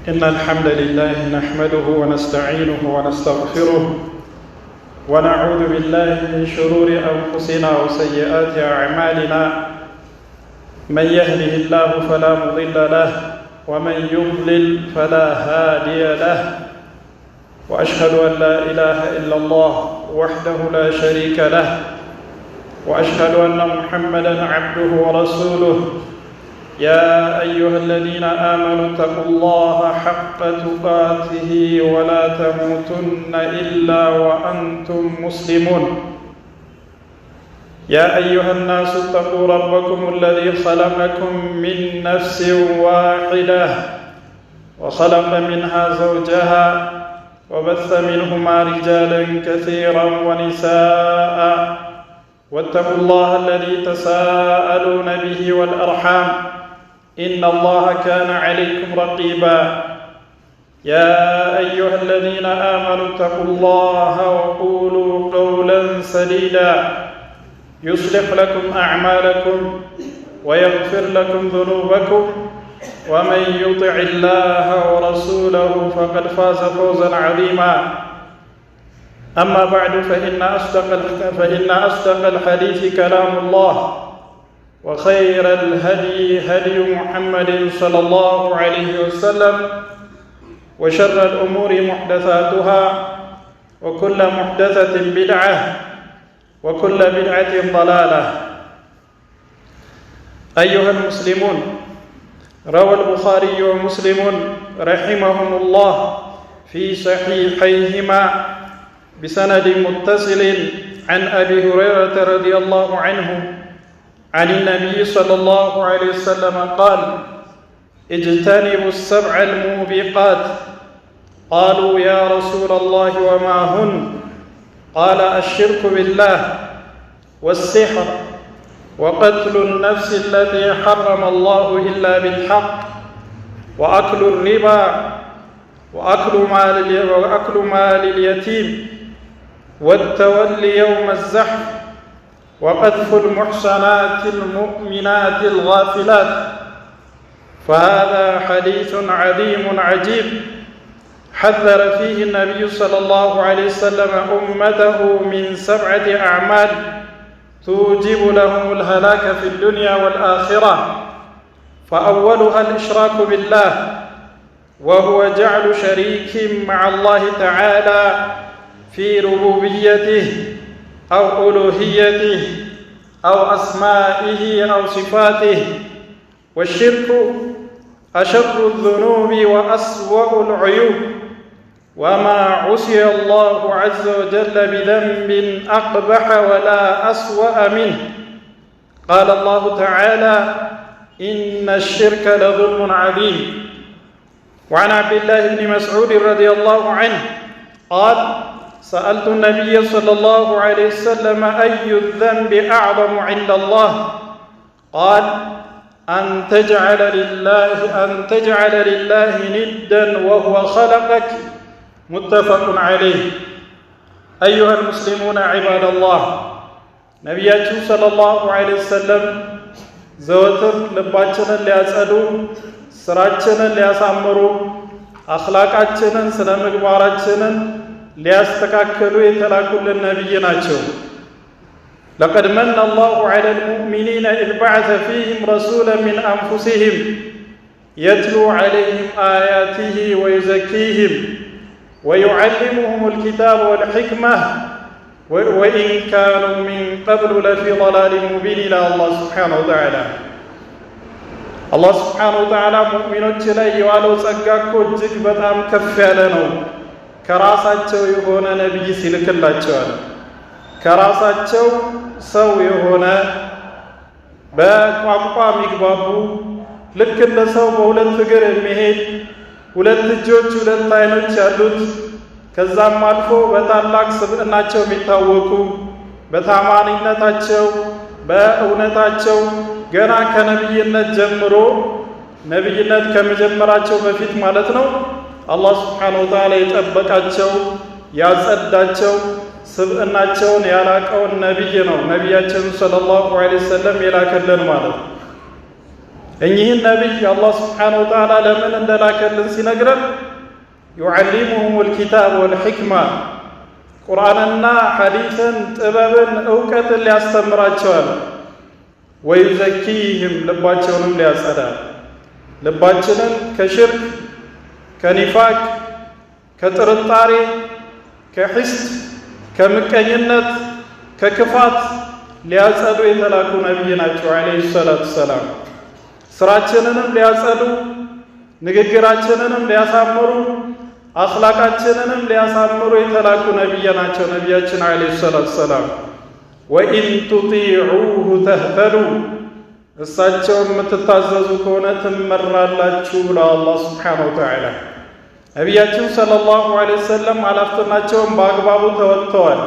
إن الحمد لله نحمده ونستعينه ونستغفره ونعوذ بالله من شرور أنفسنا وسيئات أعمالنا من يهده الله فلا مضل له ومن يضلل فلا هادي له وأشهد أن لا إله إلا الله وحده لا شريك له وأشهد أن محمدًا عبده ورسوله يا أيها الذين آمنوا اتقوا الله حق تقاته ولا تموتن إلا وأنتم مسلمون يا أيها الناس اتقوا ربكم الذي خلقكم من نفس واحدة وخلق منها زوجها وبث منهما رجالا كثيرا ونساء واتقوا الله الذي تساءلون به والأرحام إن الله كان عليكم رقيبا يا أيها الذين آمنوا اتقوا الله وقولوا قولا سديدا يصلح لكم أعمالكم ويغفر لكم ذنوبكم ومن يطع الله ورسوله فقد فاز فوزا عظيما أما بعد فإن أصدق الحديث كلام الله وخير الهدي هدي محمد صلى الله عليه وسلم وشر الأمور محدثاتها وكل محدثة بدعة وكل بدعة ضلالة. أيها المسلمون، روى البخاري ومسلم رحمهم الله في صحيحيهما بسند متصل عن أبي هريرة رضي الله عنه عن النبي صلى الله عليه وسلم قال: اجتنبوا السبع الموبقات. قالوا يا رسول الله وما هن؟ قال: الشرك بالله والسحر وقتل النفس التي حرم الله إلا بالحق وأكل الربا وأكل مال اليتيم والتولي يوم الزحف وقذف المحصنات المؤمنات الغافلات. فهذا حديث عظيم عجيب حذر فيه النبي صلى الله عليه وسلم أمته من 7 أعمال توجب لهم الهلاك في الدنيا والآخرة، فأولها الإشراك بالله، وهو جعل شريك مع الله تعالى في ربوبيته أو ألوهيته أو أسمائه أو صفاته. والشرك أشر الذنوب وأسوأ العيوب، وما عصي الله عز وجل بذنب أقبح ولا أسوأ منه. قال الله تعالى: إن الشرك لظلم عظيم. وعن عبد الله بن مسعود رضي الله عنه قال: سألت النبي صلى الله عليه وسلم: أي الذنب أعظم عند الله؟ قال: أن تجعل لله ندا وهو خلقك. متفق عليه. أيها المسلمون عباد الله، ነቢያችን ሰለላሁ ዐለይሂ ወሰለም ዘወትር ልባችንን ሊያጸዱ፣ ስራችንን ሊያሳምሩ፣ አኽላቃችንን ስነ ምግባራችንን ሊያስተካክሉ የተላኩልን ነቢይ ናቸው። لقد من الله على المؤمنين إذ بعث فيهم رسولا من أنفسهم يتلو عليهم آياته ويزكيهم ويعلمهم الكتاب والحكمة وإن كانوا من قبل لفي ضلال مبين إلى الله سبحانه وتعالى. الله سبحانه وتعالى ሙእሚኖች ላይ የዋለው ጸጋ እኮ እጅግ በጣም ከፍ ያለ ነው። ከራሳቸው የሆነ ነቢይ ሲልክላቸዋል። ከራሳቸው ሰው የሆነ በቋንቋ የሚግባቡ፣ ልክ እንደ ሰው በሁለት እግር የሚሄድ፣ 2 እጆች 2 አይኖች ያሉት፣ ከዛም አልፎ በታላቅ ስብዕናቸው የሚታወቁ፣ በታማኝነታቸው በእውነታቸው ገና ከነቢይነት ጀምሮ ነቢይነት ከመጀመራቸው በፊት ማለት ነው አላህ ሱብሓነሁ ወተዓላ የጠበቃቸው ያጸዳቸው ስብዕናቸውን ያላቀውን ነቢይ ነው ነቢያችን ሰለላሁ ዐለይሂ ወሰለም የላከልን ማለት ነው። እኚህን ነቢይ አላህ ስብሓነሁ ወተዓላ ለምን እንደላከልን ሲነግረን ዩዓሊሙሁሙል ኪታብ ወልሕክማ ቁርአንና ሐዲስን ጥበብን እውቀትን ሊያስተምራቸዋል። ወዩዘኪህም ልባቸውንም ሊያጸዳ ልባችንን ከሽርክ ከኒፋቅ ከጥርጣሬ ከሒስድ ከምቀኝነት ከክፋት ሊያጸዱ የተላኩ ነቢይ ናቸው ዓለይሂ ሰላቱ ሰላም። ስራችንንም ሊያጸዱ ንግግራችንንም ሊያሳምሩ አኽላቃችንንም ሊያሳምሩ የተላኩ ነቢይ ናቸው ነቢያችን ዓለይሂ ሰላቱ ሰላም። ወኢን ቱጢዑሁ ተህተዱ እሳቸው የምትታዘዙ ከሆነ ትመራላችሁ ብለ አላህ ስብሓነሁ ወተዓላ። ነቢያችን ሰለላሁ ዐለይሂ ወሰለም ኃላፊነታቸውን በአግባቡ ተወጥተዋል።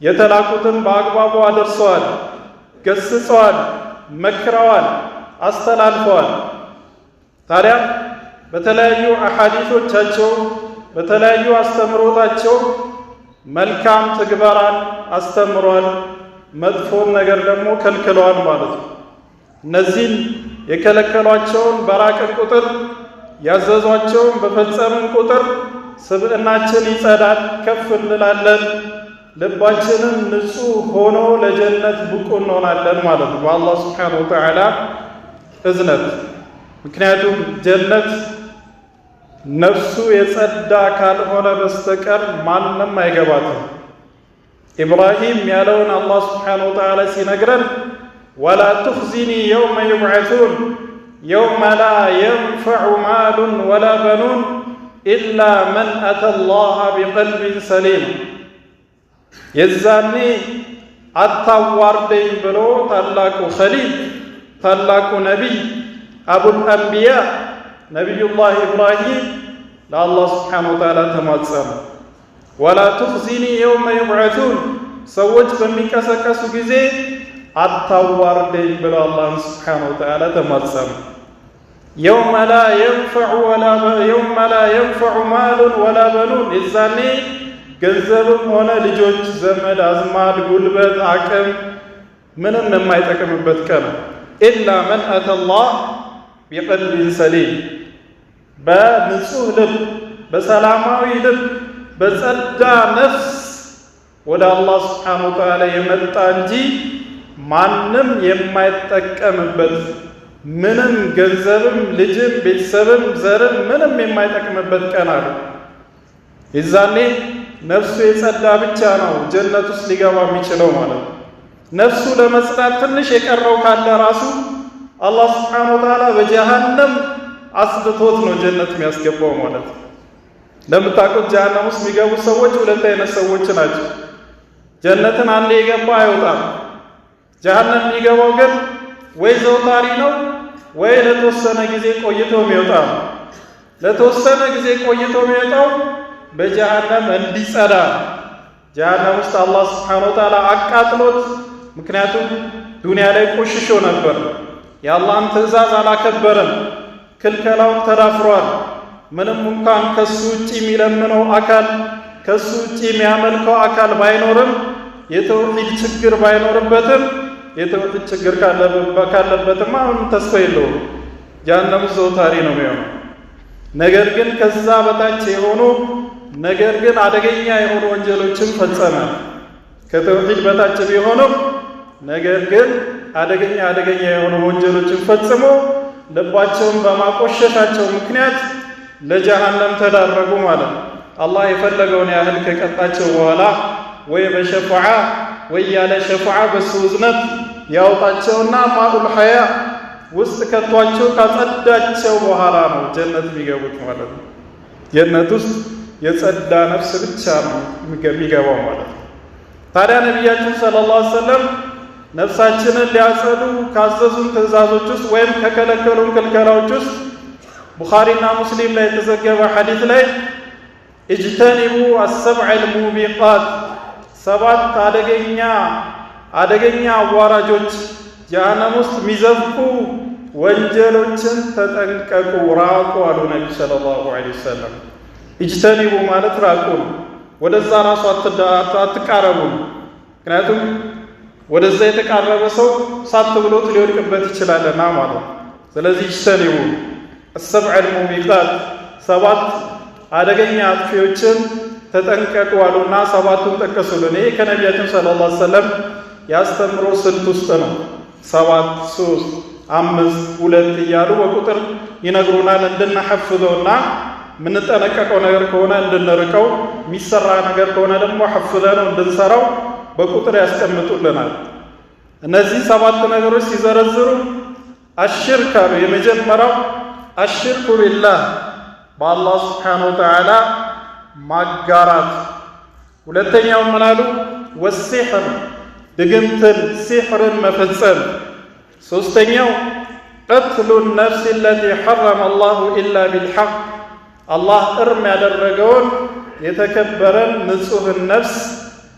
የተላኩትን በአግባቡ አድርሰዋል፣ ገስጸዋል፣ መክረዋል፣ አስተላልፈዋል። ታዲያ በተለያዩ አሐዲሶቻቸው በተለያዩ አስተምሮታቸው መልካም ትግበራን አስተምሯል፣ መጥፎን ነገር ደግሞ ከልክለዋል ማለት ነው። እነዚህን የከለከሏቸውን በራቅን ቁጥር ያዘዟቸውን በፈጸምን ቁጥር ስብዕናችን ይጸዳል፣ ከፍ እንላለን፣ ልባችንን ንጹህ ሆኖ ለጀነት ብቁ እንሆናለን ማለት ነው በአላህ ስብሓነሁ ወተዓላ እዝነት። ምክንያቱም ጀነት ነፍሱ የጸዳ ካልሆነ በስተቀር ማንም አይገባትም። ኢብራሂም ያለውን አላህ ስብሓነሁ ወተዓላ ሲነግረን ወላ ቱኽዚኒ የውመ ዩብዓሱን የውመ ላ የንፈዑ ማሉን ወላ በኑን ኢላ መን አተ ላህ ቢቀልቢን ሰሊም። የዛኔ አታዋርደኝ ብሎ ታላቁ ኸሊል ታላቁ ነቢይ አቡል አንቢያ ነቢዩላህ ኢብራሂም ለአላህ ስብሓነሁ ወተዓላ ተማጸኑ። ወላ ቱኽዚኒ የውመ ዩብዓሱን ሰዎች በሚቀሰቀሱ ጊዜ አታዋርደኝ ብሎ አላህን ስብሓነሁ ወተዓላ ተማጸኑ። የውመ ላ የንፈዑ ማሉን ወላ በኑን የዛኔ ገንዘብም ሆነ ልጆች፣ ዘመድ አዝማድ፣ ጉልበት፣ አቅም ምንም የማይጠቅምበት ቀን ኢላ መን አተ ላህ ቢቀልቢን ሰሊም በንጹህ ልብ በሰላማዊ ልብ በጸዳ ነፍስ ወደ አላህ ስብሓነሁ ወተዓላ የመጣ እንጂ ማንም የማይጠቀምበት ምንም ገንዘብም ልጅም ቤተሰብም ዘርም ምንም የማይጠቅምበት ቀን አለ። የዛኔ ነፍሱ የጸዳ ብቻ ነው ጀነት ውስጥ ሊገባ የሚችለው ማለት ነው። ነፍሱ ለመጽዳት ትንሽ የቀረው ካለ ራሱ አላህ ስብሓነሁ ወተዓላ በጀሃነም አስድቶት ነው ጀነት የሚያስገባው ማለት ነው። እንደምታውቁት ጀሃነም ውስጥ የሚገቡ ሰዎች ሁለት አይነት ሰዎች ናቸው። ጀነትን አንዴ የገባ አይወጣም። ጀሃነም የሚገባው ግን ወይ ዘውታሪ ነው ወይ ለተወሰነ ጊዜ ቆይቶ የሚወጣ ነው። ለተወሰነ ጊዜ ቆይቶ የሚወጣው በጀሃነም እንዲጸዳ ጀሃነም ውስጥ አላህ ስብሓነሁ ወተዓላ አቃጥሎት። ምክንያቱም ዱንያ ላይ ቆሽሾ ነበር፣ የአላህን ትዕዛዝ አላከበረም፣ ክልከላውን ተዳፍሯል። ምንም እንኳን ከሱ ውጪ የሚለምነው አካል ከሱ ውጪ የሚያመልከው አካል ባይኖርም የተውሂድ ችግር ባይኖርበትም የተውሂድ ችግር ካለበትማ ምንም ተስፋ የለውም፣ ጀሃነም ዘውታሪ ነው የሚሆነው። ነገር ግን ከዛ በታች የሆኑ ነገር ግን አደገኛ የሆኑ ወንጀሎችን ፈጸመ። ከተውሂድ በታች ቢሆንም ነገር ግን አደገኛ የሆኑ ወንጀሎችን ፈጽሞ ልባቸውን በማቆሸሻቸው ምክንያት ለጀሃነም ተዳረጉ ማለት ነው። አላህ የፈለገውን ያህል ከቀጣቸው በኋላ ወይ በሸፋዓ ወይ ያለ ሸፋዓ በሱ እዝነት ያውጣቸውና ማኡል ሐያ ውስጥ ከቷቸው ካጸዳቸው በኋላ ነው ጀነት የሚገቡት ማለት ነው። ጀነት ውስጥ የጸዳ ነፍስ ብቻ ነው የሚገባው ማለት ነው። ታዲያ ነቢያችን ሰለላሁ ዐለይሂ ወሰለም ነፍሳችንን ሊያጸዱ ካዘዙን ትእዛዞች ውስጥ ወይም ከከለከሉን ክልከላዎች ውስጥ ቡኻሪና ሙስሊም ላይ የተዘገበ ሐዲስ ላይ እጅተኒቡ አሰብዐል ሙቢቃት ሰባት አደገኛ አዋራጆች ጀሃነም ውስጥ የሚዘፍቁ ወንጀሎችን ተጠንቀቁ፣ ራቁ አሉ ነቢ ሰለላሁ ዐለይሂ ወሰለም። እጅተኒቡ ማለት ራቁ ነው። ወደዛ ራሱ አትቃረቡ። ምክንያቱም ወደዛ የተቃረበ ሰው ሳት ብሎት ሊወድቅበት ይችላልና ማለት ነው። ስለዚህ እጅተኒቡ السبع الموبقات ሰባት አደገኛ አጥፊዎችን ተጠንቀቁ አሉና ሰባቱን ጠቀሱልን። ይሄ ከነቢያችን ሰለላሁ ዐለይሂ ወሰለም ያስተምሮ ስልት ውስጥ ነው። 7 3 5 2 እያሉ በቁጥር ይነግሩናል እንድናሐፍዘውና የምንጠነቀቀው ነገር ከሆነ እንድንርቀው፣ የሚሰራ ነገር ከሆነ ደግሞ ሐፍዘነው እንድንሰራው በቁጥር ያስቀምጡልናል። እነዚህ 7 ነገሮች ሲዘረዝሩ አሽርክ አሉ። የመጀመሪያው አሽርኩ ቢላህ በአላህ ስብሓነሁ ወተዓላ ማጋራት። ሁለተኛው ምን አሉ? ወሲሕር ድግምትን ሲሕርን መፈጸም። ሶስተኛው ቀትሉ ነፍስ ለቲ ሐረመ አላሁ ኢላ ቢልሐቅ አላህ እርም ያደረገውን የተከበረን ንጹሕን ነፍስ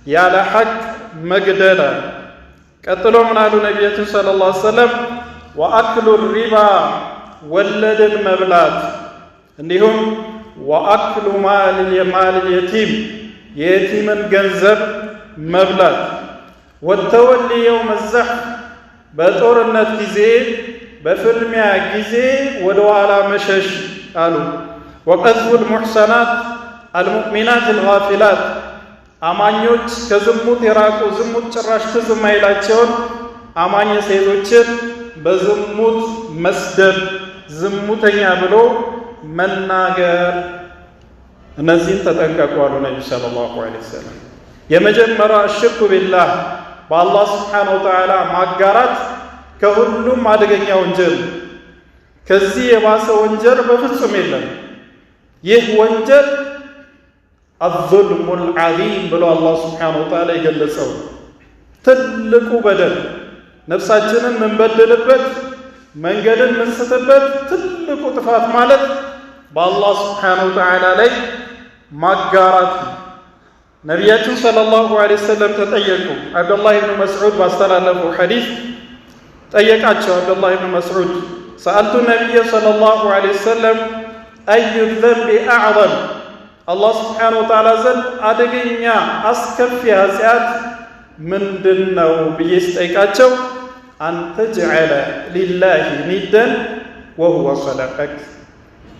ያለ ሐቅ መግደል። ቀጥሎ ምን አሉ ነቢያችን ሰለላሁ ዐለይሂ ወሰለም? ወአክሉ ሪባ ወለድን መብላት፣ እንዲሁም ወአክሉ ማል የቲም የየቲምን ገንዘብ መብላት፣ ወተወሊ የውመ ዘሕፍ በጦርነት ጊዜ በፍልሚያ ጊዜ ወደ ኋላ መሸሽ አሉ። ወቀዝፉል ሙሕሰናት አልሙእሚናት አልጋፊላት አማኞች ከዝሙት የራቁ ዝሙት ጭራሽ ትዝ የማይላቸውን አማኝ ሴቶችን በዝሙት መስደብ፣ ዝሙተኛ ብሎ መናገር፣ እነዚህን ተጠንቀቁ አሉ ነቢ ሰለላሁ ዐለይሂ ወሰለም። የመጀመሪያው አሽርኩ ቢላህ በአላህ ስብሓነሁ ወተዓላ ማጋራት ከሁሉም አደገኛ ወንጀል፣ ከዚህ የባሰ ወንጀል በፍጹም የለም። ይህ ወንጀል አዙልሙል ዐዚም ብሎ አላህ ስብሓነሁ ወተዓላ የገለጸው ትልቁ በደል፣ ነፍሳችንን ምንበድልበት፣ መንገድን ምንስትበት ትልቁ ጥፋት ማለት በአላህ ስብሓነሁ ወተዓላ ላይ ማጋራት ነው። ነቢያችን ሰለላሁ ዐለይሂ ወሰለም ተጠየቁ። አብዱላህ ብን መስዑድ ባስተላለፉ ሐዲስ ጠየቃቸው። አብዱላህ ብን መስዑድ ሰአልቱ ነቢይ ሰለላሁ ዐለይሂ ወሰለም አዩ ዘንቢ አዕዘም አላህ ስብሓነሁ ወተዓላ ዘንድ አደገኛ አስከፊ ኃጢአት ምንድን ነው ብዬ ስጠይቃቸው አንተጅዐለ ሊላሂ ኒደን ወሁወ ኸለቀክ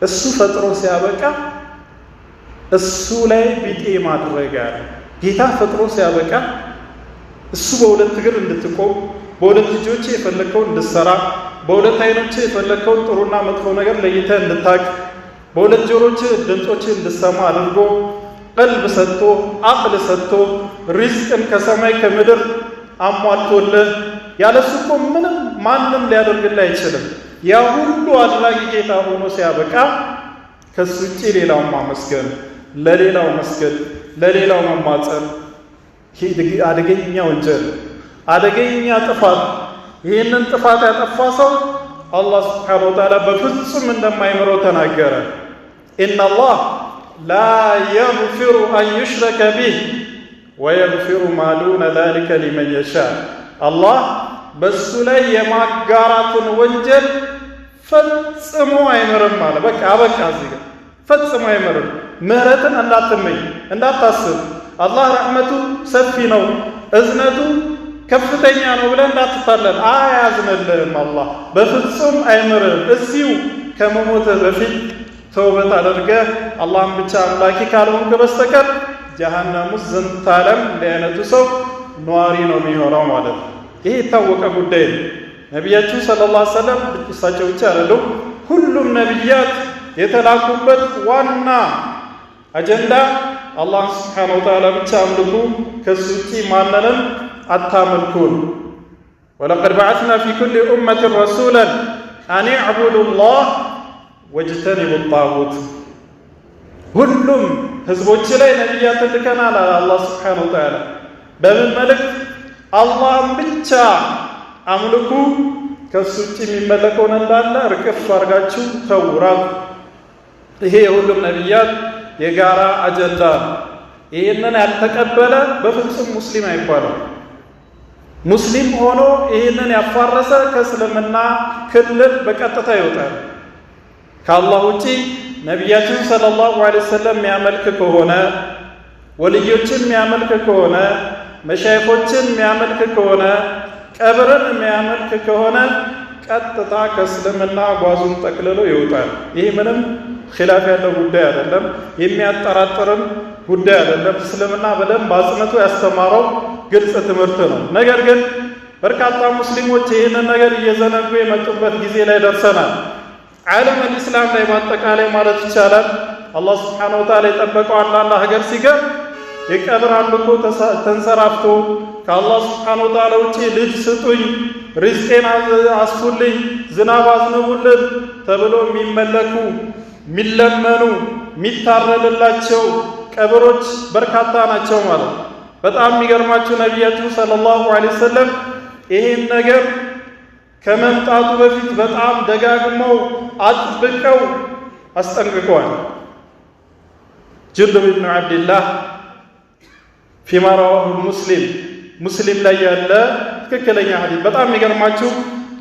እሱ ፈጥሮ ሲያበቃ እሱ ላይ ቢጤ ማድረግ አለ። ጌታ ፈጥሮ ሲያበቃ እሱ በሁለት እግር እንድትቆም፣ በሁለት እጆች የፈለከውን እንድትሰራ፣ በሁለት አይኖች የፈለከውን ጥሩና መጥፎ ነገር ለይተህ እንድታቅ፣ በሁለት ጆሮች ድምፆች እንድትሰማ አድርጎ ቀልብ ሰጥቶ አቅል ሰጥቶ ሪዝቅን ከሰማይ ከምድር አሟልቶልህ ያለሱ እኮ ምንም ማንም ሊያደርግልህ አይችልም። ያ ሁሉ አድራጊ ጌታ ሆኖ ሲያበቃ ከሱ ውጪ ሌላውን ማመስገን፣ ለሌላው መስገድ፣ ለሌላው መማፀን አደገኛ ወንጀል፣ አደገኛ ጥፋት። ይህንን ጥፋት ያጠፋ ሰው አላህ ስብሓነሁ ወተዓላ በፍጹም እንደማይምረው ተናገረ። ኢነላህ ላ የግፊሩ አን ዩሽረከ ቢህ ወየግፊሩ ማ ዱነ ዛሊከ ሊመን የሻእ አላህ በሱ ላይ የማጋራትን ወንጀል ፈጽሞ አይምርም አለ። በቃ አበቃ። እዚህ ጋር ፈጽሞ አይምርም። ምህረትን እንዳትመኝ እንዳታስብ። አላህ ረሕመቱ ሰፊ ነው፣ እዝነቱ ከፍተኛ ነው ብለህ እንዳትታለል። አያዝንልህም። አላህ በፍጹም አይምርም። እዚሁ ከመሞትህ በፊት ተውበት አድርገህ አላህን ብቻ አምላኪ ካልሆንክ በስተቀር ጀሃነም ውስጥ ዘንታለም እንዲህ አይነቱ ሰው ነዋሪ ነው የሚሆነው ማለት ነው። ይሄ የታወቀ ጉዳይ ነው። ነቢያችን ሰለላሁ ዐለይሂ ወሰለም እሳቸው ብቻ አይደሉም፣ ሁሉም ነቢያት የተላኩበት ዋና አጀንዳ አላህ ስብሓነሁ ወተዓላ ብቻ አምልኩ፣ ከሱ ውጪ ማንንም አታምልኩን። ወለቀድ በዐስና ፊ ኩሊ ኡመትን ረሱላን አን ዕቡዱ ላህ ወጅተኒቡ ጣጉት። ሁሉም ህዝቦች ላይ ነቢያትን ልከናል አለ አላህ ስብሓነሁ ወተዓላ። በምን መልእክት? አላህን ብቻ አምልኩ፣ ከሱ ውጭ የሚመለከውን እንዳለ እርግፍ አድርጋችሁ ተውራት። ይሄ የሁሉም ነቢያት የጋራ አጀንዳ ነው። ይህንን ያልተቀበለ በፍጹም ሙስሊም አይባልም። ሙስሊም ሆኖ ይህንን ያፋረሰ ከእስልምና ክልል በቀጥታ ይወጣል። ከአላህ ውጪ ነቢያችን ሰለላሁ ዐለይሂ ወሰለም የሚያመልክ ከሆነ፣ ወልዮችን የሚያመልክ ከሆነ፣ መሻይኾችን የሚያመልክ ከሆነ፣ ቀብርን የሚያመልክ ከሆነ ቀጥታ ከእስልምና ጓዙን ጠቅልሎ ይወጣል። ይህ ምንም ኺላፍ ያለው ጉዳይ አይደለም፣ የሚያጠራጥርም ጉዳይ አይደለም። እስልምና በደንብ አጽንቶ ያስተማረው ግልጽ ትምህርት ነው። ነገር ግን በርካታ ሙስሊሞች ይህንን ነገር እየዘነጉ የመጡበት ጊዜ ላይ ደርሰናል። ዓለም አልኢስላም ላይ ማጠቃላይ ማለት ይቻላል አላህ ሱብሓነሁ ወተዓላ የጠበቀው አንዳንድ ሀገር ሲገር የቀብር አምልኮ ተንሰራፍቶ ከአላህ ሱብሓነሁ ወተዓላ ውጪ ልጅ ስጡኝ፣ ሪዝቄን አስፉልኝ፣ ዝናብ አዝንቡልን ተብሎ የሚመለኩ የሚለመኑ የሚታረድላቸው ቀብሮች በርካታ ናቸው ማለት ነው። በጣም የሚገርማችሁ ነቢያችን ሰለላሁ ዐለይሂ ወሰለም ይህን ነገር ከመምጣቱ በፊት በጣም ደጋግመው አጥብቀው አስጠንቅቀዋል። ጅንዱብ ብኑ ዐብድላህ ፊማ ረዋሁ ሙስሊም ላይ ያለ ትክክለኛ ሐዲስ። በጣም የሚገርማችሁ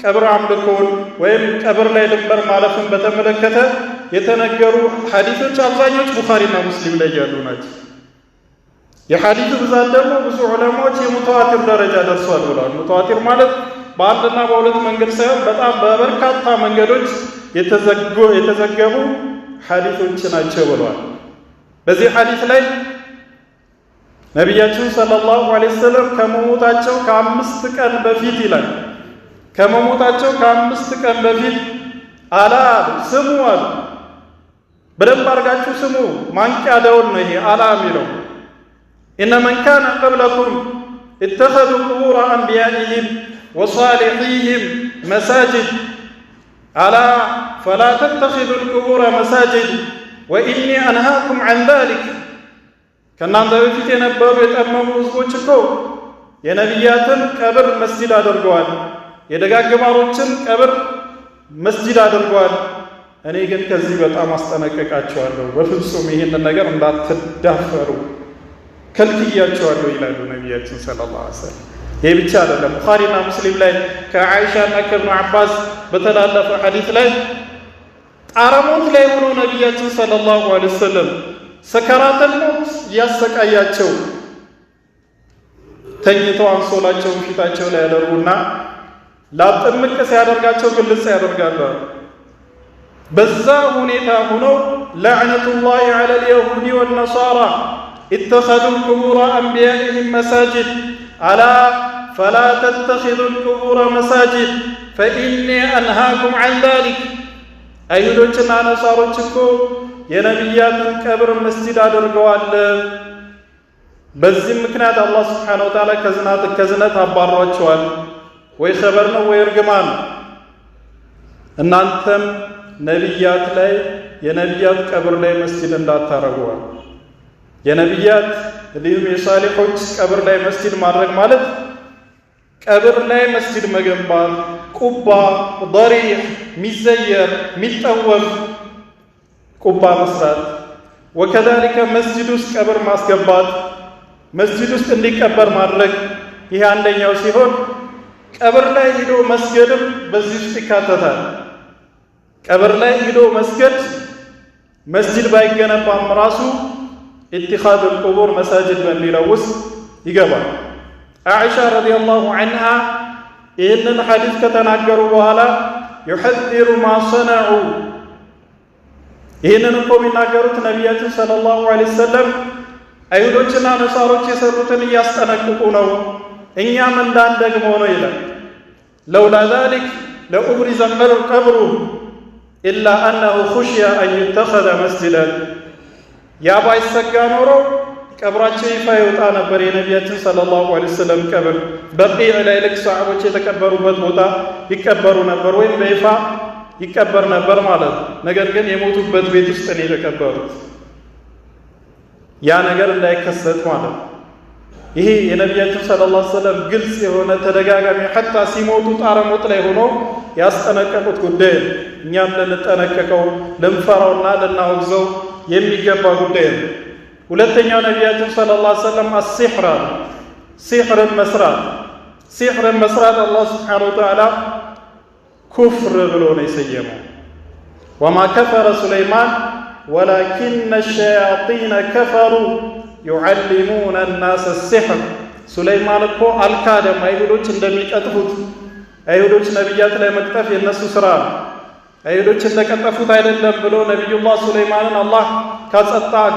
ቀብር አምልኮን ወይም ቀብር ላይ ድንበር ማለፍን በተመለከተ የተነገሩ ሐዲሶች አብዛኞቹ ቡኻሪና ሙስሊም ላይ ያሉ ናቸው። የሐዲሱ ብዛት ደግሞ ብዙ ዑለማዎች የሙተዋቲር ደረጃ ደርሷል ብለዋል። ሙተዋቲር ማለት በአንድና በሁለት መንገድ ሳይሆን በጣም በበርካታ መንገዶች የተዘገቡ ሐዲሶች ናቸው ብለዋል። በዚህ ሐዲስ ላይ ነቢያችን ሰለላሁ ዐለይሂ ወሰለም ከመሞታቸው ከ5 ቀን በፊት ይላል ከመሞታቸው ከ5 ቀን በፊት አላ ስሙ አሉ። በደንብ አድርጋችሁ ስሙ። ማንቂያ ደወል ነው ይሄ አላ የሚለው። ኢነ መን ካነ ቀብለኩም ኢተኸዙ ቁቡረ አንቢያኢሂም ወሷሊሒሂም መሳጅድ አላ ፈላ ተተኺዙ ልቁቡረ መሳጅድ ወኢኒ አንሃኩም ዐን ዛሊክ። ከእናንተ በፊት የነበሩ የጠመሙ ህዝቦች እኮ የነቢያትን ቀብር መስጂድ አድርገዋል፣ የደጋግ ባሮችን ቀብር መስጂድ አድርገዋል። እኔ ግን ከዚህ በጣም አስጠነቅቃቸዋለሁ፣ በፍጹም ይህንን ነገር እንዳትዳፈሩ ከልክያቸዋለሁ ይላሉ ነቢያችን ሰለላሁ ዐለይሂ ወሰለም። ይህ ብቻ አይደለም። ቡኻሪና ሙስሊም ላይ ከዓኢሻና ከኢብኑ አባስ በተላለፈ ሐዲስ ላይ ጣረሞት ላይ ሆኖ ነቢያችን ሰለላሁ ዐለይሂ ወሰለም ሰከራተል ሞት እያሰቃያቸው ተኝተው አንሶላቸውን ፊታቸው ላይ ያደርጉና ላጥምቅ ሲያደርጋቸው ግልጽ ያደርጋሉ። በዛ ሁኔታ ሆነው ለዕነቱላሂ ዐለል የሁዲ ወነሳራ ኢተኸዙ ቁቡረ አንቢያኢሂም መሳጅድ አላ ፈላ ተተኺዙ ልቁቡረ መሳጅድ ፈኢኒ አንሃኩም ዐን ዛሊክ። አይሁዶችና ነሳሮች እኮ የነቢያትን ቀብር መስጂድ አድርገዋል። በዚህም ምክንያት አላህ ሱብሓነሁ ወተዓላ ከዝነት አባሯቸዋል። ወይ ኸበር ነው ወይ እርግማን። እናንተም ነቢያት ላይ የነቢያት ቀብር ላይ መስጂድ እንዳታረጉዋል። የነቢያት እንዲሁም የሳሊሖች ቀብር ላይ መስጂድ ማድረግ ማለት ቀብር ላይ መስጂድ መገንባት፣ ቁባ፣ ضሪሕ ሚዘየር ሚጠወፍ ቁባ መስራት፣ ወከዛሊከ መስጂድ ውስጥ ቀብር ማስገባት፣ መስጂድ ውስጥ እንዲቀበር ማድረግ። ይህ አንደኛው ሲሆን ቀብር ላይ ሂዶ መስገድም በዚህ ውስጥ ይካተታል። ቀብር ላይ ሂዶ መስገድ መስጂድ ባይገነባም ራሱ ኢትኻዙ ልቁቡር መሳጅድ በሚለው ውስጥ ይገባል። አኢሻ ረዲየላሁ ዐንሃ ይህንን ሐዲስ ከተናገሩ በኋላ ዩሐዚሩ ማ ሰነዑ፣ ይህንን እኮ የሚናገሩት ነቢያችን ሰለላሁ ዐለይሂ ወሰለም አይሁዶችና ነሳሮች የሰሩትን እያስጠነቅቁ ነው፣ እኛም እንዳንደግመው ነው ይላል። ለውላ ዛሊክ ለኡብሪዘ ቀብሩ ኢላ አነሁ ኹሽያ አን ዩተኸዘ መስጂደን። ያ ባይሰጋ ኖሮ ቀብራቸው ይፋ ይወጣ ነበር። የነቢያችን ሰለላሁ ዐለይሂ ወሰለም ቀብር በቂዕ ላይ ልክ ሰሃቦች የተቀበሩበት ቦታ ይቀበሩ ነበር፣ ወይም በይፋ ይቀበር ነበር ማለት ነው። ነገር ግን የሞቱበት ቤት ውስጥ ነው የተቀበሩት። ያ ነገር እንዳይከሰት ማለት ነው። ይሄ የነቢያችን ሰለላሁ ዐለይሂ ወሰለም ግልጽ የሆነ ተደጋጋሚ ሐታ ሲሞቱ ጣረሞት ላይ ሆኖ ያስጠነቀቁት ጉዳይ ነው። እኛም ልንጠነቀቀው ልንፈራውና ልናወግዘው የሚገባ ጉዳይ ነው። ሁለተኛው ነቢያችን ሰለላሁ ዐለይሂ ወሰለም አሲሕራ ሲሕርን መስራት አላህ ሱብሓነሁ ወተዓላ ኩፍር ብሎ ነው የሰየመው። ወማ ከፈረ ሱለይማን ወላኪነ ሸያጢነ ከፈሩ ዩዓሊሙነ ናስ ሲሕር። ሱለይማን እኮ አልካደም፣ አይሁዶች እንደሚቀጥፉት አይሁዶች ነቢያት ላይ መቅጠፍ የነሱ ስራ ነው። አይሁዶች እንደቀጠፉት አይደለም ብሎ ነቢዩላህ ሱለይማንን አላህ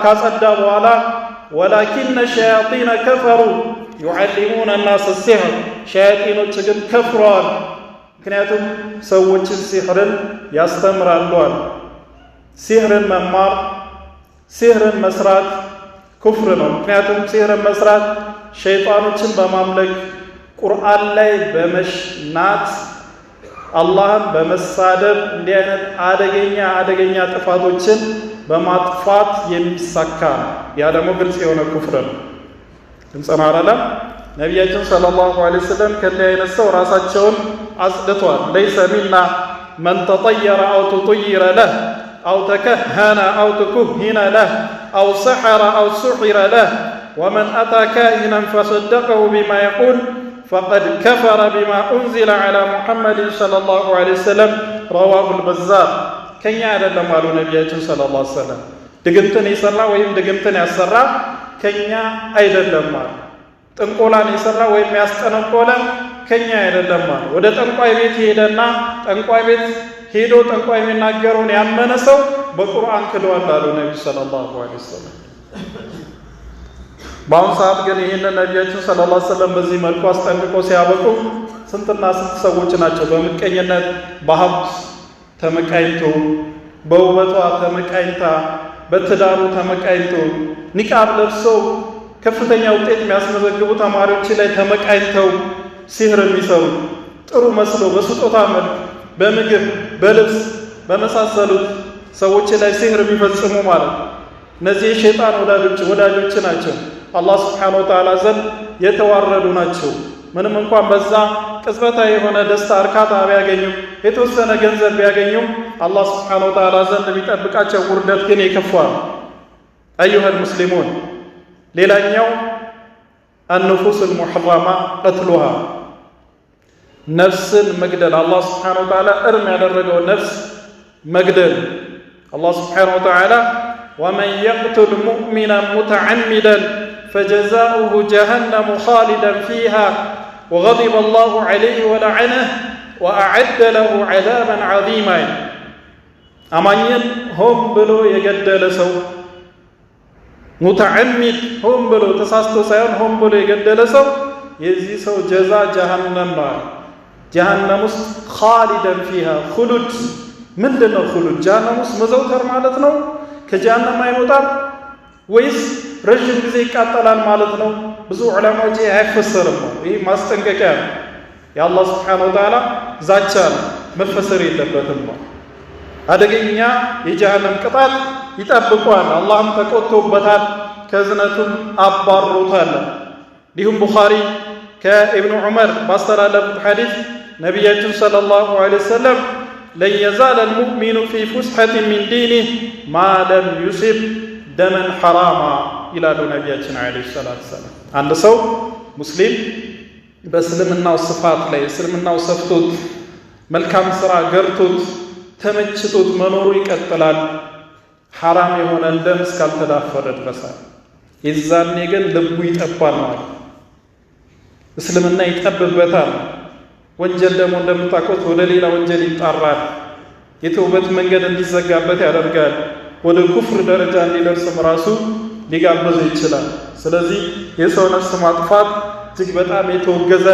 ካጸዳ በኋላ ወላኪነ ሸያጢነ ከፈሩ ዩዓሊሙነ ናስ ሲሕር፣ ሸያጢኖች ግን ከፍረዋል፣ ምክንያቱም ሰዎችን ሲሕርን ያስተምራሉ አለ። ሲሕርን መማር ሲሕርን መስራት ኩፍር ነው። ምክንያቱም ሲሕርን መስራት ሸይጣኖችን በማምለክ ቁርአን ላይ በመሽናት አላህን በመሳደብ እንዲህ አይነት አደገኛ ጥፋቶችን በማጥፋት የሚሳካ ያ ደግሞ ግልጽ የሆነ ኩፍር ነው። እንጸናራለን። ነቢያችን ሰለላሁ ዐለይሂ ወሰለም ከዚህ አይነት ሰው ራሳቸውን አጽድቷል። ለይሰ ሚና መን ተጠየረ አው ተጠይረ ለህ አው ተከሀነ አው ተኩሂነ ለህ አው ሰሐረ አው ሱሒረ ለህ ወመን አታ ካሂነን ፈሰደቀሁ ቢማ የቁል ፈቀድ ከፈረ ቢማ ኡንዚለ ዐላ ሙሐመድን ሰለላሁ ዐለይሂ ወሰለም ረዋሁል በዛር። ከኛ አይደለም አሉ ነቢያችን ሰለላሁ ዐለይሂ ወሰለም። ድግምትን የሰራ ወይም ድግምትን ያሰራ ከኛ አይደለም አሉ። ጥንቆላን የሰራ ወይም ያስጠነቆለ ከኛ አይደለም አሉ። ወደ ጠንቋይ ቤት ሄደና ጠንቋይ ቤት ሄዶ ጠንቋይ የሚናገረውን ያመነ ሰው በቁርአን ክደዋል አሉ ነቢ ሰለላሁ ዐለይሂ ወሰለም። በአሁኑ ሰዓት ግን ይህንን ነቢያችን ሰለላሁ ዐለይሂ ወሰለም በዚህ መልኩ አስጠንቅቆ ሲያበቁ ስንትና ስንት ሰዎች ናቸው በምቀኝነት በሀብት ተመቃኝቶ፣ በውበቷ ተመቃኝታ፣ በትዳሩ ተመቃኝቶ፣ ኒቃብ ለብሰው ከፍተኛ ውጤት የሚያስመዘግቡ ተማሪዎች ላይ ተመቃኝተው ሲህር የሚሰሩ ጥሩ መስሎ በስጦታ መልክ በምግብ በልብስ በመሳሰሉት ሰዎች ላይ ሲህር የሚፈጽሙ ማለት ነው። እነዚህ የሸይጣን ወዳጆች ናቸው። አላህ ሱብሓነሁ ወተዓላ ዘንድ የተዋረዱ ናቸው። ምንም እንኳን በዛ ቅጽበታዊ የሆነ ደስታ እርካታ ቢያገኙም የተወሰነ ገንዘብ ቢያገኙም አላህ ሱብሓነሁ ወተዓላ ዘንድ የሚጠብቃቸው ውርደት ግን የከፋ ነው። አዩሀል ሙስሊሙን፣ ሌላኛው አንፉስ አልሙሐረማ ቀትሉሃ፣ ነፍስን መግደል። አላህ ሱብሓነሁ ወተዓላ እርም ያደረገው ነፍስ መግደል። አላህ ሱብሓነሁ ወተዓላ ወመን የቅቱል ሙእሚናን ሙተዓሚደን ፈጀዛኡሁ ጀሀነሙ ኻሊደን ፊሃ ወገዲበ አላሁ ዐለይሂ ወለዐነሁ ወአዐደ ለሁ ዐዛበን ዐዚማ። አማኝን ሆን ብሎ የገደለ ሰው ሙተዓሚድ፣ ሆን ብሎ ተሳስቶ ሳይሆን ሆን ብሎ የገደለ ሰው የዚህ ሰው ጀዛ ጀሀነም ነው። ጀሀነም ውስጥ ኻሊደን ፊሃ፣ ኹሉድ። ምንድን ነው ኹሉድ? ጀሀነም ውስጥ መዘውተር ማለት ነው? ከጀሀነም አይወጣም ወይስ ረዥም ጊዜ ይቃጠላል ማለት ነው? ብዙ ዑለማዎች አይፈሰርም ነው። ይህ ማስጠንቀቂያ ነው። የአላህ ሱብሓነሁ ወተዓላ ዛቻ ነው፣ መፈሰር የለበትም ነው። አደገኛ የጀሀነም ቅጣት ይጠብቋል። አላህም ተቆጥቶበታል፣ ከዝነቱም አባሮታል። እንዲሁም ቡኻሪ ከኢብኑ ዑመር ባስተላለፉት ሐዲስ ነቢያችን ሰለላሁ ዐለይሂ ወሰለም ለን የዛለ አልሙእሚኑ ፊ ፉስሐቲን ሚን ዲኒህ ማ ለም ዩሲብ ደመን ሐራማ ይላሉ ነቢያችን ዐለይሂ ሰላቱ ወሰላም። አንድ ሰው ሙስሊም በእስልምናው ስፋት ላይ እስልምናው ሰፍቶት መልካም ሥራ ገርቶት ተመችቶት መኖሩ ይቀጥላል፣ ሐራም የሆነ ደም እስካልተዳፈረ ድረስ። የዛኔ ግን ልቡ ይጠባል ማለት እስልምና ይጠብበታል። ወንጀል ደግሞ እንደምታውቁት ወደ ሌላ ወንጀል ይጣራል። የተውበት መንገድ እንዲዘጋበት ያደርጋል። ወደ ኩፍር ደረጃ እንዲደርስም ራሱ ሊጋብዝ ይችላል። ስለዚህ የሰው ነፍስ ማጥፋት እጅግ በጣም የተወገዘ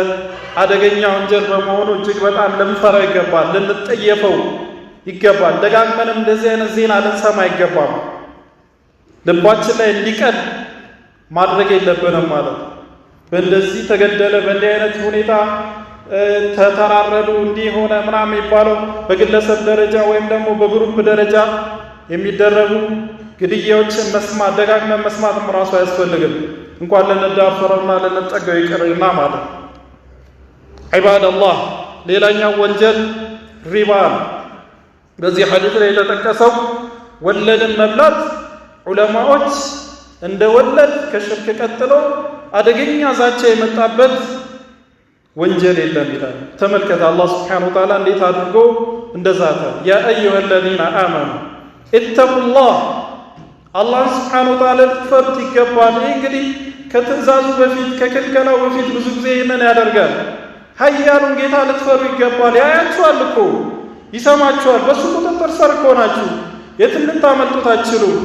አደገኛ ወንጀል በመሆኑ እጅግ በጣም ልንፈራ ይገባል፣ ልንጠየፈው ይገባል። ደጋግመንም እንደዚህ አይነት ዜና ልንሰማ አይገባም። ልባችን ላይ እንዲቀል ማድረግ የለብንም ማለት ነው። በእንደዚህ ተገደለ፣ በእንዲህ አይነት ሁኔታ ተተራረዱ፣ እንዲህ ሆነ ምናምን የሚባለው በግለሰብ ደረጃ ወይም ደግሞ በግሩፕ ደረጃ የሚደረጉ ግድያዎችን መስማት ደጋግመን መስማትም ራሱ አያስፈልግም። እንኳን ልንዳፈረውና ልንጠገው ይቅርና ማለት ነው። ዒባደላህ፣ ሌላኛው ወንጀል ሪባ ነው። በዚህ ሐዲስ ላይ የተጠቀሰው ወለድን መብላት ዑለማዎች እንደ ወለድ ከሽርክ ቀጥሎ አደገኛ ዛቻ የመጣበት ወንጀል የለም ይላል። ተመልከተ አላህ ሱብሓነሁ ወተዓላ እንዴት አድርጎ እንደዛተ። ያ አዩሀ አለዚነ አመኑ ኢተቁላህ፣ አላህ ሱብሓነሁ ወተዓላ ልትፈሩት ይገባል። ይህ እንግዲህ ከትእዛዙ በፊት ከክልከላው በፊት ብዙ ጊዜ ይህንን ያደርጋል። ኃያሉን ጌታ ልትፈሩ ይገባል። ያያችኋል እኮ ይሰማችኋል። በሱ ቁጥጥር ስር እኮ ናችሁ። የትም ልታመልጡት አትችሉም።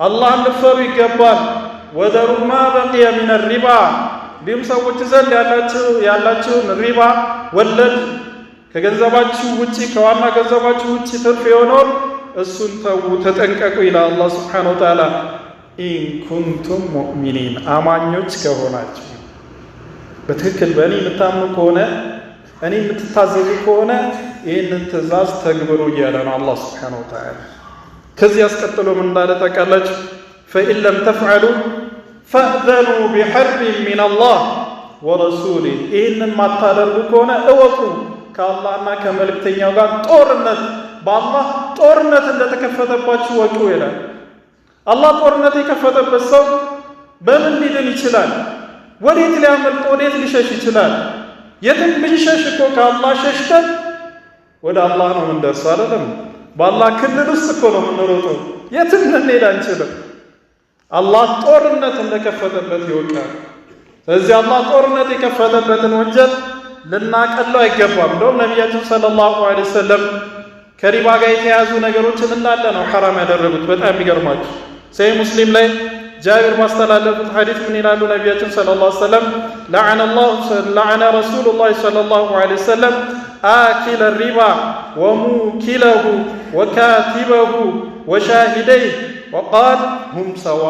አላህን ልትፈሩ ይገባል። ወዘሩ ማ በቂየ ሚነ ሪባ እንዲሁም ሰዎች ዘንድ ያላችሁን ሪባ ወለድ ከገንዘባችሁ ውጪ ከዋና ገንዘባችሁ ውጪ ትርፍ የሆነውን እሱን ተዉ፣ ተጠንቀቁ ይላል አላህ ሱብሓነሁ ወተዓላ። ኢን ኩንቱም ሙእሚኒን አማኞች ከሆናችሁ በትክክል በእኔ የምታምኑ ከሆነ እኔ የምትታዘዙ ከሆነ ይህንን ትእዛዝ ተግብሩ እያለ ነው አላህ ሱብሓነሁ ወተዓላ። ከዚህ አስቀጥሎ ምን እንዳለ ታውቃላችሁ? ፈኢን ለም ተፍዐሉ ፈእዘኑ ቢሐርቢን ሚነላህ ወረሱሊህ። ይህንን ማታደርጉ ከሆነ እወቁ ከአላህና ከመልእክተኛው ጋር ጦርነት በአላህ ጦርነት እንደተከፈተባችሁ ወቁ ይላል። አላህ ጦርነት የከፈተበት ሰው በምን ሊድን ይችላል? ወዴት ሊያመልጥ ወዴት ሊሸሽ ይችላል? የትም ብንሸሽ እኮ ከአላህ ሸሽተን ወደ አላህ ነው የምንደርሰው አይደለም? በአላህ ክልል ውስጥ እኮ ነው የምንሮጠው። የትም ልንሄድ አንችልም። አላህ ጦርነት እንደከፈተበት ይወቃል። ስለዚህ አላህ ጦርነት የከፈተበትን ወንጀል ልናቀለው አይገባም። እንደውም ነቢያችን ሰለላሁ ዐለይሂ ወሰለም ከሪባ ጋር የተያዙ ነገሮችን እንዳለ ነው ሐራም ያደረጉት። በጣም ይገርማችሁ ሰሂህ ሙስሊም ላይ ጃቢር ባስተላለፉት ሐዲስ ምን ይላሉ ነቢያችን ሰለላሁ ዐለይሂ ወሰለም? ለዐነ ረሱሉላህ ሰለላሁ ዐለይሂ ወሰለም አኪለ ሪባ ወሙኪለሁ ወካቲበሁ ወሻሂደይህ ወቃል ሁም ሰዋ።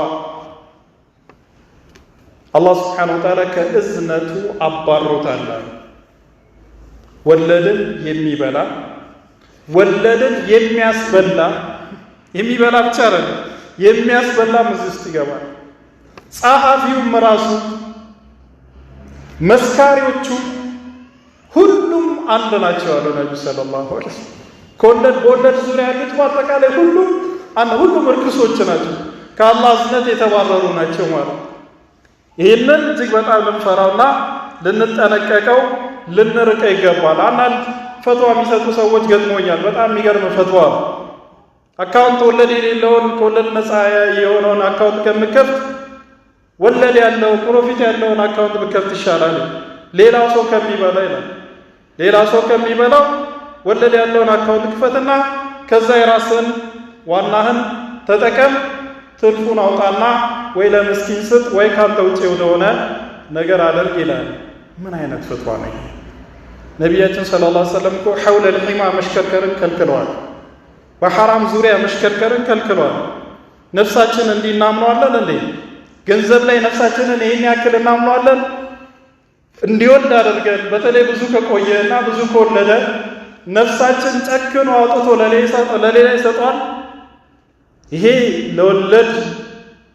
አላህ ሱብሓነሁ ወተዓላ ከእዝነቱ አባሮታል። ወለድን የሚበላ ወለድን የሚበላ ብቻ አይደለም የሚያስበላም እዚህ ውስጥ ይገባል። ጸሐፊውም ራሱ መስካሪዎቹ ሁሉም አንድ ናቸው አሉ ነብዩ ሰለላሁ ዐለይሂ ወሰለም። በወለድ ዙሪያ ያሉት በአጠቃላይ ሁሉም እርክሶች ናቸው፣ ከአላህ እዝነት የተባረሩ ናቸው ማለት። ይህንን እጅግ በጣም ልንፈራውና ልንጠነቀቀው ልንርቀው ይገባል። አንዳንድ ፈትዋ የሚሰጡ ሰዎች ገጥሞኛል። በጣም የሚገርም ፈትዋ። አካውንት ወለድ የሌለውን ከወለድ ነፃ የሆነውን አካውንት ከምከፍት ወለድ ያለው ፕሮፊት ያለውን አካውንት ብከፍት ይሻላል ሌላው ሰው ከሚበላ ይላል። ሌላው ሰው ከሚበላው ወለድ ያለውን አካውንት ክፈትና ከዛ የራስን ዋናህን ተጠቀም፣ ትርፉን አውጣና ወይ ለምስኪን ስጥ ወይ ካንተ ውጪ ወደሆነ ነገር አድርግ ይላል። ምን አይነት ፈትዋ ነው? ነቢያችን ሰለላሁ ዐለይሂ ወሰለም እኮ ሐውለል ሒማ መሽከርከርን ከልክለዋል። በሐራም ዙሪያ መሽከርከርን ከልክለዋል። ነፍሳችን እንዲህ እናምነዋለን እንዴ? ገንዘብ ላይ ነፍሳችንን ይህን ያክል እናምነዋለን? እንዲወልድ አድርገን በተለይ ብዙ ከቆየና ብዙ ከወለደ ነፍሳችን ጨክኖ አውጥቶ ለሌላ ይሰጧል። ይሄ ለወለድ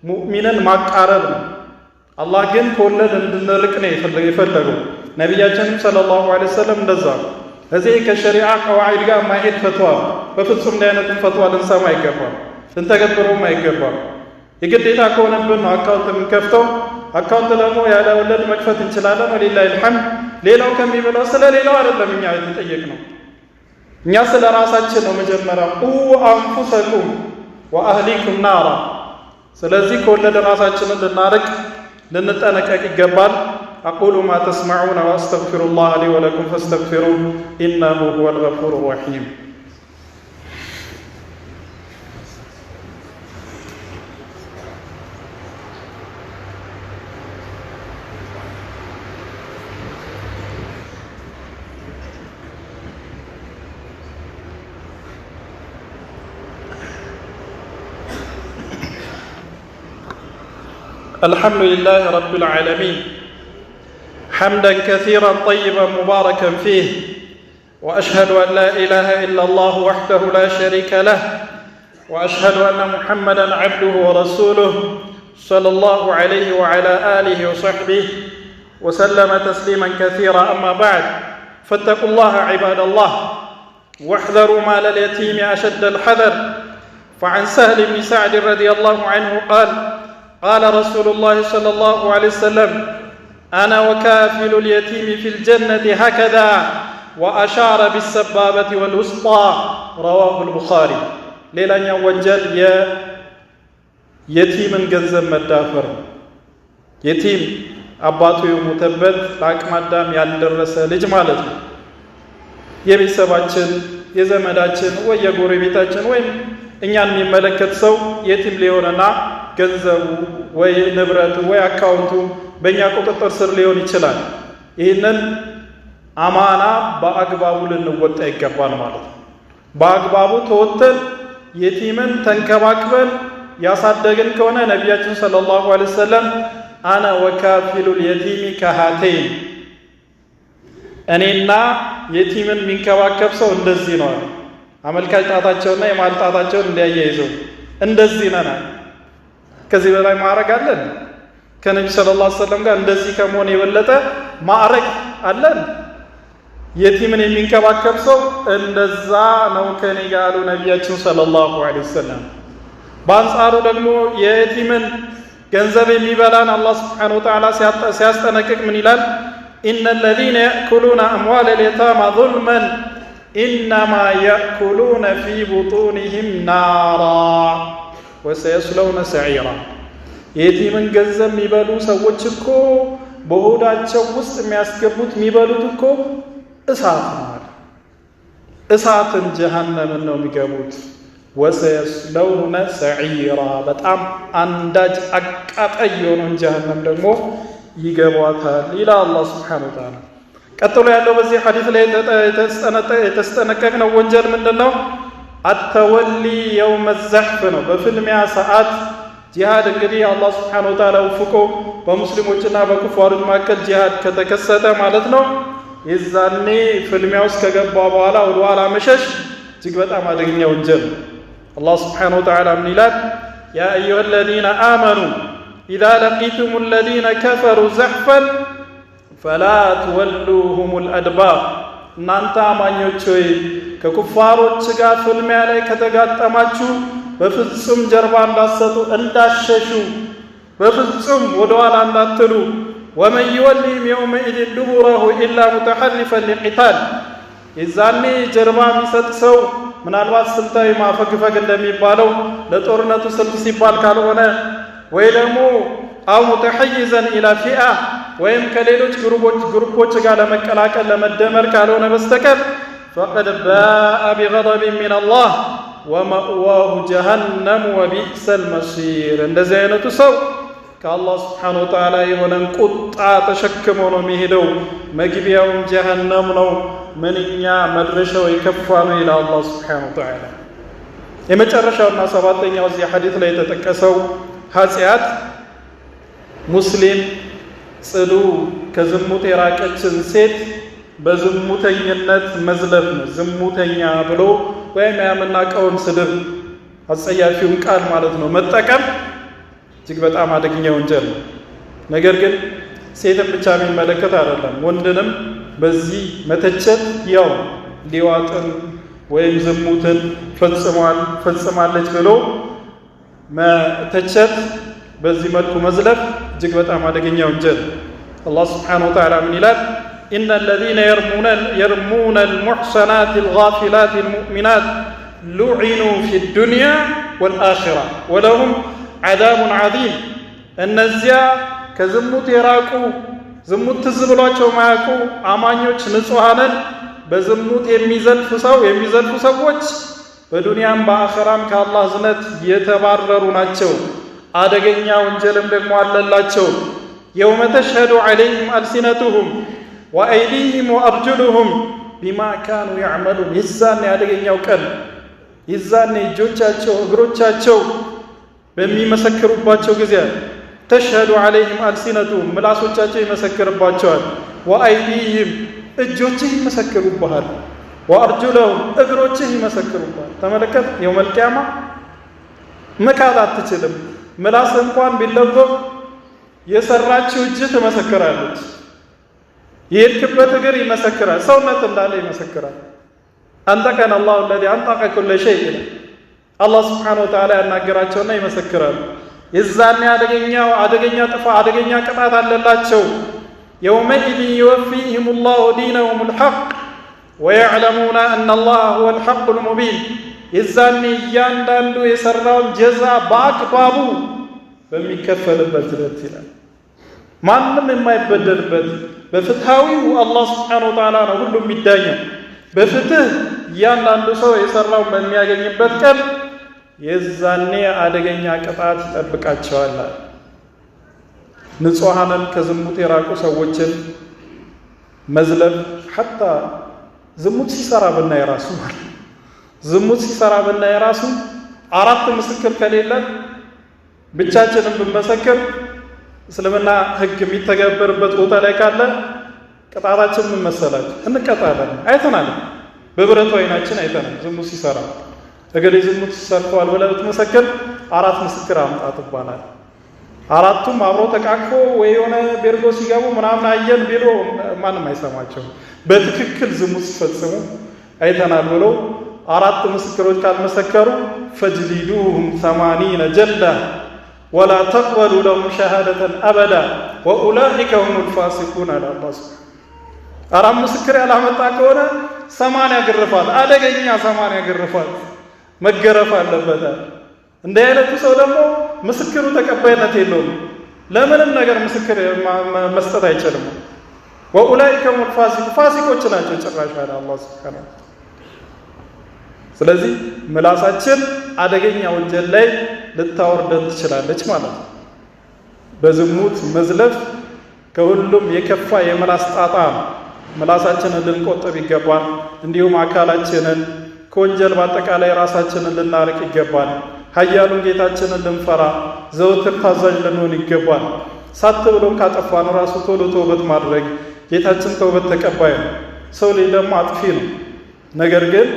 ሙእሚንን ማቃረብ ነው። አላህ ግን ከወለድ እንድንርቅ ነው የፈለገው። ነቢያችንም ሰለላሁ ዐለይሂ ወሰለም እንደዛ። እዚህ ከሸሪዓ ቀዋዒድ ጋር ማሄድ ፈትዋ በፍጹም እንዲህ አይነቱን ፈትዋ ልንሰማ አይገባም፣ ልንተገብረውም አይገባም። የግዴታ ከሆነብን ነው አካውንት የምንከፍተው። አካውንት ደግሞ ያለ ወለድ መክፈት እንችላለን። ወሊላሂል ሐምድ። ሌላው ከሚበላው ስለ ሌላው አይደለም እኛ የተጠየቅነው፣ እኛ ስለ ራሳችን ነው መጀመሪያ። አንፉሰኩም ወአህሊኩም ናራ። ስለዚህ ከወለድ ራሳችንን ልናርቅ ልንጠነቀቅ ይገባል። أقول ما تسمعون وأستغفر الله لي ولكم فاستغفروه إنه هو الغفور الرحيم. الحمد لله رب العالمين حمدا كثيرا طيبا مباركا فيه، وأشهد أن لا إله إلا الله وحده لا شريك له، وأشهد أن محمدا عبده ورسوله صلى الله عليه وعلى آله وصحبه وسلم تسليما كثيرا. أما بعد، فاتقوا الله عباد الله واحذروا مال اليتيم أشد الحذر. فعن سهل بن سعد رضي الله عنه قال قال رسول الله صلى الله عليه وسلم أنا وكافل اليتيم في الجنة هكذا، وأشار بالسبابة والوسطى. رواه البخاري. ሌላኛው ወንጀል የየቲምን ገንዘብ መዳፈር። የቲም አባቱ የሞተበት ለአቅመ አዳም ያልደረሰ ልጅ ማለት ነው። የቤተሰባችን የዘመዳችን ወይ የጎረቤታችን ወይም እኛን የሚመለከት ሰው የቲም ሊሆንና ገንዘቡ ወይ ንብረቱ ወይ አካውንቱ በእኛ ቁጥጥር ስር ሊሆን ይችላል። ይህንን አማና በአግባቡ ልንወጣ ይገባል ማለት ነው። በአግባቡ ተወጥተን የቲምን ተንከባክበን ያሳደግን ከሆነ ነቢያችን ሰለላሁ ዐለይሂ ወሰለም አነ ወካፊሉል የቲሚ ከሃተይን፣ እኔና የቲምን የሚንከባከብ ሰው እንደዚህ ነው አለ። አመልካች ጣታቸውና የመሃል ጣታቸውን እንዲያያይዘው እንደዚህ ነን። ከዚህ በላይ ማዕረግ አለን? ከነቢ ሰለላሁ ዐለይሂ ወሰለም ጋር እንደዚህ ከመሆን የበለጠ ማዕረግ አለን? የቲምን የሚንከባከብ ሰው እንደዛ ነው ከኔ ጋር አሉ ነቢያችን ሰለላሁ ዐለይሂ ወሰለም። በአንጻሩ ደግሞ የቲምን ገንዘብ የሚበላን አላህ ሱብሓነሁ ወተዓላ ሲያስጠነቅቅ ምን ይላል? ኢነ ለዚነ የእኩሉነ አምዋለል የታማ ዙልመን ኢነማ የእኩሉነ ፊ ቡጡኒሂም ናራ ወሰየስለውነ ሰዒራ። የቲምን ገንዘብ የሚበሉ ሰዎች እኮ በሆዳቸው ውስጥ የሚያስገቡት የሚበሉት እኮ እሳት ነው። እሳትን ጀሃነምን ነው የሚገቡት። ወሰየስለውነ ሰዒራ፣ በጣም አንዳጅ አቃጣይ የሆነውን ጀሃነም ደግሞ ይገቧታል ይላል አላህ ሱብሓነሁ ወተዓላ። ቀጥሎ ያለው በዚህ ሐዲስ ላይ የተስጠነቀቅነው ወንጀል ምንድነው? አተወሊ የውመ ዘሕፍ ነው። በፍልሚያ ሰዓት ጂሃድ እንግዲህ አላህ ሱብሓነሁ ወተዓላ ወፍቆ በሙስሊሞችና በኩፋሮች መካከል ጂሃድ ከተከሰተ ማለት ነው። የዛኔ ፍልሚያ ውስጥ ከገባ በኋላ ወደ ኋላ መሸሽ እጅግ በጣም አደገኛ ወንጀል ነው። አላህ ሱብሓነሁ ወተዓላ ምን ይላል? ያ አዩሀ ለዚነ አመኑ ኢዛ ለቂቱሙ ለዚነ ከፈሩ ዘሕፈን ፈላ ትወሉሁሙል አድባር። እናንተ አማኞች ሆይ ከኩፋሮች ጋር ፍልሚያ ላይ ከተጋጠማችሁ በፍጹም ጀርባ እንዳትሰጡ፣ እንዳትሸሹ፣ በፍጹም ወደ ኋላ እንዳትሉ። ወመን ይወሊህም የውመኢዝን ዱቡረሁ ኢላ ሙተሐሪፈን ሊቂታል። የዛኔ ጀርባ የሚሰጥ ሰው ምናልባት ስልታዊ ማፈግፈግ እንደሚባለው ለጦርነቱ ስልት ሲባል ካልሆነ ወይ ደግሞ አው ሙተሐይዘን ኢላ ፊአ ወይም ከሌሎች ግሩፖች ጋር ለመቀላቀል ለመደመር ካልሆነ በስተቀር ፈቀድ ባአ ቢገደቢን ሚነላህ ወመእዋሁ ጀሃነም ወቢእሰል መሲር። እንደዚህ አይነቱ ሰው ከአላህ ሱብሓነሁ ወተዓላ የሆነን ቁጣ ተሸክሞ ነው የሚሄደው፣ መግቢያውም ጀሃነም ነው፣ ምንኛ መድረሻው የከፋ ነው ይላል አላህ ሱብሓነሁ ወተዓላ። የመጨረሻውና ሰባተኛው እዚህ ሐዲስ ላይ የተጠቀሰው ኃጢአት ሙስሊም ጽዱ ከዝሙት የራቀችን ሴት በዝሙተኝነት መዝለፍ ነው። ዝሙተኛ ብሎ ወይም የምናውቀውን ስድብ አጸያፊውን ቃል ማለት ነው መጠቀም እጅግ በጣም አደገኛ ወንጀል ነው። ነገር ግን ሴትን ብቻ የሚመለከት አይደለም። ወንድንም በዚህ መተቸት ያው ሊዋጥን ወይም ዝሙትን ፈጽማለች ብሎ መተቸት፣ በዚህ መልኩ መዝለፍ እጅግ በጣም አደገኛ ወንጀል። አላህ ሱብሓነሁ ወተዓላ ምን ይላል? ኢነ ለዚነ የርሙነ አልሙሕሰናት አልጋፊላት አልሙእሚናት ሉዒኑ ፊ ዱንያ ወልአኺራ ወለሁም ዐዛቡን ዐዚም። እነዚያ ከዝሙት የራቁ ዝሙት ትዝ ብሏቸው ማያውቁ አማኞች ንጹሐንን በዝሙት የሚዘልፉ ሰዎች በዱንያም በአኸራም ከአላህ እዝነት የተባረሩ ናቸው። አደገኛ ወንጀልም ደግሞ አለላቸው። የውመ ተሽሀዱ ዐለይሂም አልሲነቱሁም ወአይዲሂም ወአርጁሉሁም ቢማ ካኑ ያዕመሉን። የዛኔ አደገኛው ቀን፣ የዛኔ እጆቻቸው እግሮቻቸው በሚመሰክሩባቸው ጊዜ ተሽሀዱ ዐለይሂም አልሲነቱሁም ምላሶቻቸው ይመሰክርባቸዋል። ወአይዲሂም እጆችህ ይመሰክሩብሃል። ወአርጁለሁም እግሮችህ ይመሰክሩብሃል። ተመለከት፣ የውመል ቂያማ መካድ አትችልም። ምላስ እንኳን ቢለጎም የሰራችው እጅ ትመሰክራለች። የሄድክበት እግር ይመሰክራል። ሰውነት እንዳለ ይመሰክራል። አንጠቀነ አላሁ አለዚ አንጠቀ ኩለ ሸይ ይላል አላህ ሱብሓነሁ ወተዓላ ያናገራቸውና ይመሰክራሉ። የዛኔ አደገኛ ቅጣት አለላቸው። የውመኢዝን ዩወፊሂሙ ላሁ ዲነሁሙል ሐቅ ወየዕለሙነ አነ አላህ ሁወል ሐቁል ሙቢን። የዛኔ እያንዳንዱ የሰራውን ጀዛ በአግባቡ በሚከፈልበት ዕለት ይላል። ማንም የማይበደልበት በፍትሃዊው አላህ Subhanahu Wa Ta'ala ነው ሁሉም የሚዳኘው። በፍትህ እያንዳንዱ ሰው የሰራው በሚያገኝበት ቀን የዛኔ አደገኛ ቅጣት ይጠብቃቸዋል። ንጹሃንን ከዝሙት የራቁ ሰዎችን መዝለብ ሐታ ዝሙት ሲሰራ ብናይ ራሱ ማለት ዝሙት ሲሰራ ብናይ ራሱ አራት ምስክር ከሌለን ብቻችንን ብንመሰክር እስልምና ህግ የሚተገበርበት ቦታ ላይ ካለ ቅጣታችን ምን መሰላችሁ? እንቀጣለን። አይተናል፣ በብረቱ አይናችን አይተናል። ዝሙት ሲሰራ እገሌ ዝሙት ሰርቷል ብለህ ብትመሰክር አራት ምስክር አምጣ ትባላል። አራቱም አብሮ ተቃቅፎ ወይ የሆነ ቤርጎ ሲገቡ ምናምን አየን ቢሎ ማንም አይሰማቸው። በትክክል ዝሙት ሲፈጽሙ አይተናል ብለው አራት ምስክሮች ካልመሰከሩ ፈጅሊዱሁም 80 ጀልዳ ወላ ተቅበሉ ለሁም ሸሃደተን አበዳ ወኡላኢከ ሁሙል ፋሲቁን አለ አላህ። አራት ምስክር ያላመጣ ከሆነ 80 ግርፋት፣ አደገኛ 80 ግርፋት መገረፍ አለበት። እንደ አይነቱ ሰው ደግሞ ምስክሩ ተቀባይነት የለውም። ለምንም ነገር ምስክር መስጠት አይችልም። ወኡላኢከ ሁሙል ፋሲቆች ናቸው ጭራሽ አለ አላህ Subhanahu Wa Ta'ala። ስለዚህ ምላሳችን አደገኛ ወንጀል ላይ ልታወርደን ትችላለች ማለት ነው። በዝሙት መዝለፍ ከሁሉም የከፋ የምላስ ጣጣ ነው። ምላሳችንን ልንቆጥብ ይገባል። እንዲሁም አካላችንን ከወንጀል በአጠቃላይ ራሳችንን ልናርቅ ይገባል። ኃያሉን ጌታችንን ልንፈራ ዘውትር ታዛዥ ልንሆን ይገባል። ሳት ብሎም ካጠፋን ራሱ ቶሎ ተውበት ማድረግ። ጌታችን ተውበት ተቀባይ ነው። ሰው ልጅ ደግሞ አጥፊ ነው። ነገር ግን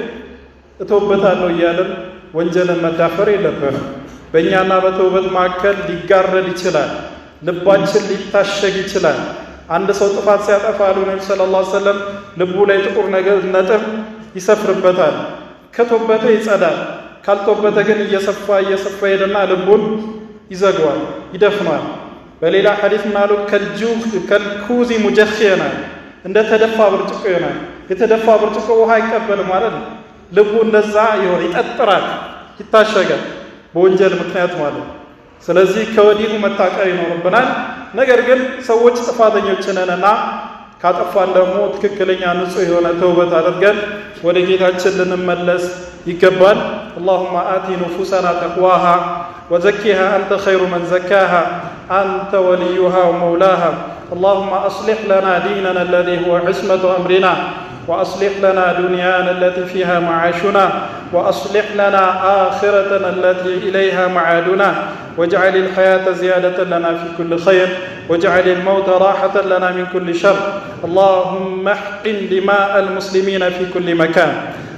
እተውበታለሁ እያልን ወንጀልን መዳፈር የለብንም። በእኛና በተውበት መካከል ሊጋረድ ይችላል። ልባችን ሊታሸግ ይችላል። አንድ ሰው ጥፋት ሲያጠፋ አሉ ነብዩ ሰለላሁ ዐለይሂ ወሰለም ልቡ ላይ ጥቁር ነገር ነጥብ ይሰፍርበታል። ከተውበተ ይጸዳል። ካልተውበተ ግን እየሰፋ ሄደና ልቡን ይዘጋዋል፣ ይደፍናል። በሌላ ሐዲስ ምናሉ ከልኩዚ ሙጀኺና እንደ ተደፋ ብርጭቆ ይሆናል። የተደፋ ብርጭቆ ውሃ አይቀበልም ማለት ነው። ልቡ እንደዛ ይሆን ይጠጥራል፣ ይታሸጋል በወንጀል ምክንያት ማለት ነው። ስለዚህ ከወዲሁ መታቀብ ይኖርብናል። ነገር ግን ሰዎች ጥፋተኞች ነንና ካጠፋን ደግሞ ትክክለኛ ንጹህ የሆነ ተውበት አድርገን ወደ ጌታችን ልንመለስ ይገባል። اللهم آت نفوسنا تقواها وزكها أنت خير من زكاها أنت وليها ومولاها اللهم أصلح لنا ديننا الذي هو عصمة أمرنا وأصلح لنا دنيانا التي فيها معاشنا وأصلح لنا آخرتنا التي إليها معادنا واجعل الحياة زيادة لنا في كل خير واجعل الموت راحة لنا من كل شر اللهم احقن دماء المسلمين في كل مكان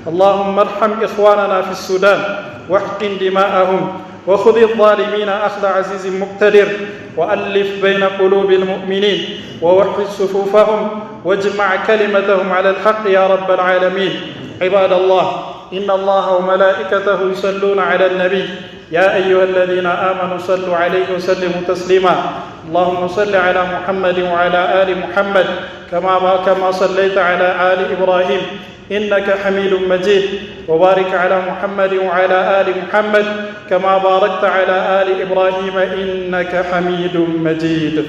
اللهم ارحم إخواننا في السودان واحقن دماءهم وخذ الظالمين أخذ عزيز مقتدر وألف بين قلوب المؤمنين ووحد صفوفهم واجمع كلمتهم على الحق يا رب العالمين عباد الله إن الله وملائكته يصلون على النبي يا أيها الذين آمنوا صلوا عليه وسلموا تسليما اللهم صل على محمد وعلى آل محمد كما صليت على آل إبراهيم إنك حميد مجيد وبارك على محمد وعلى آل محمد كما باركت على آل إبراهيم إنك حميد مجيد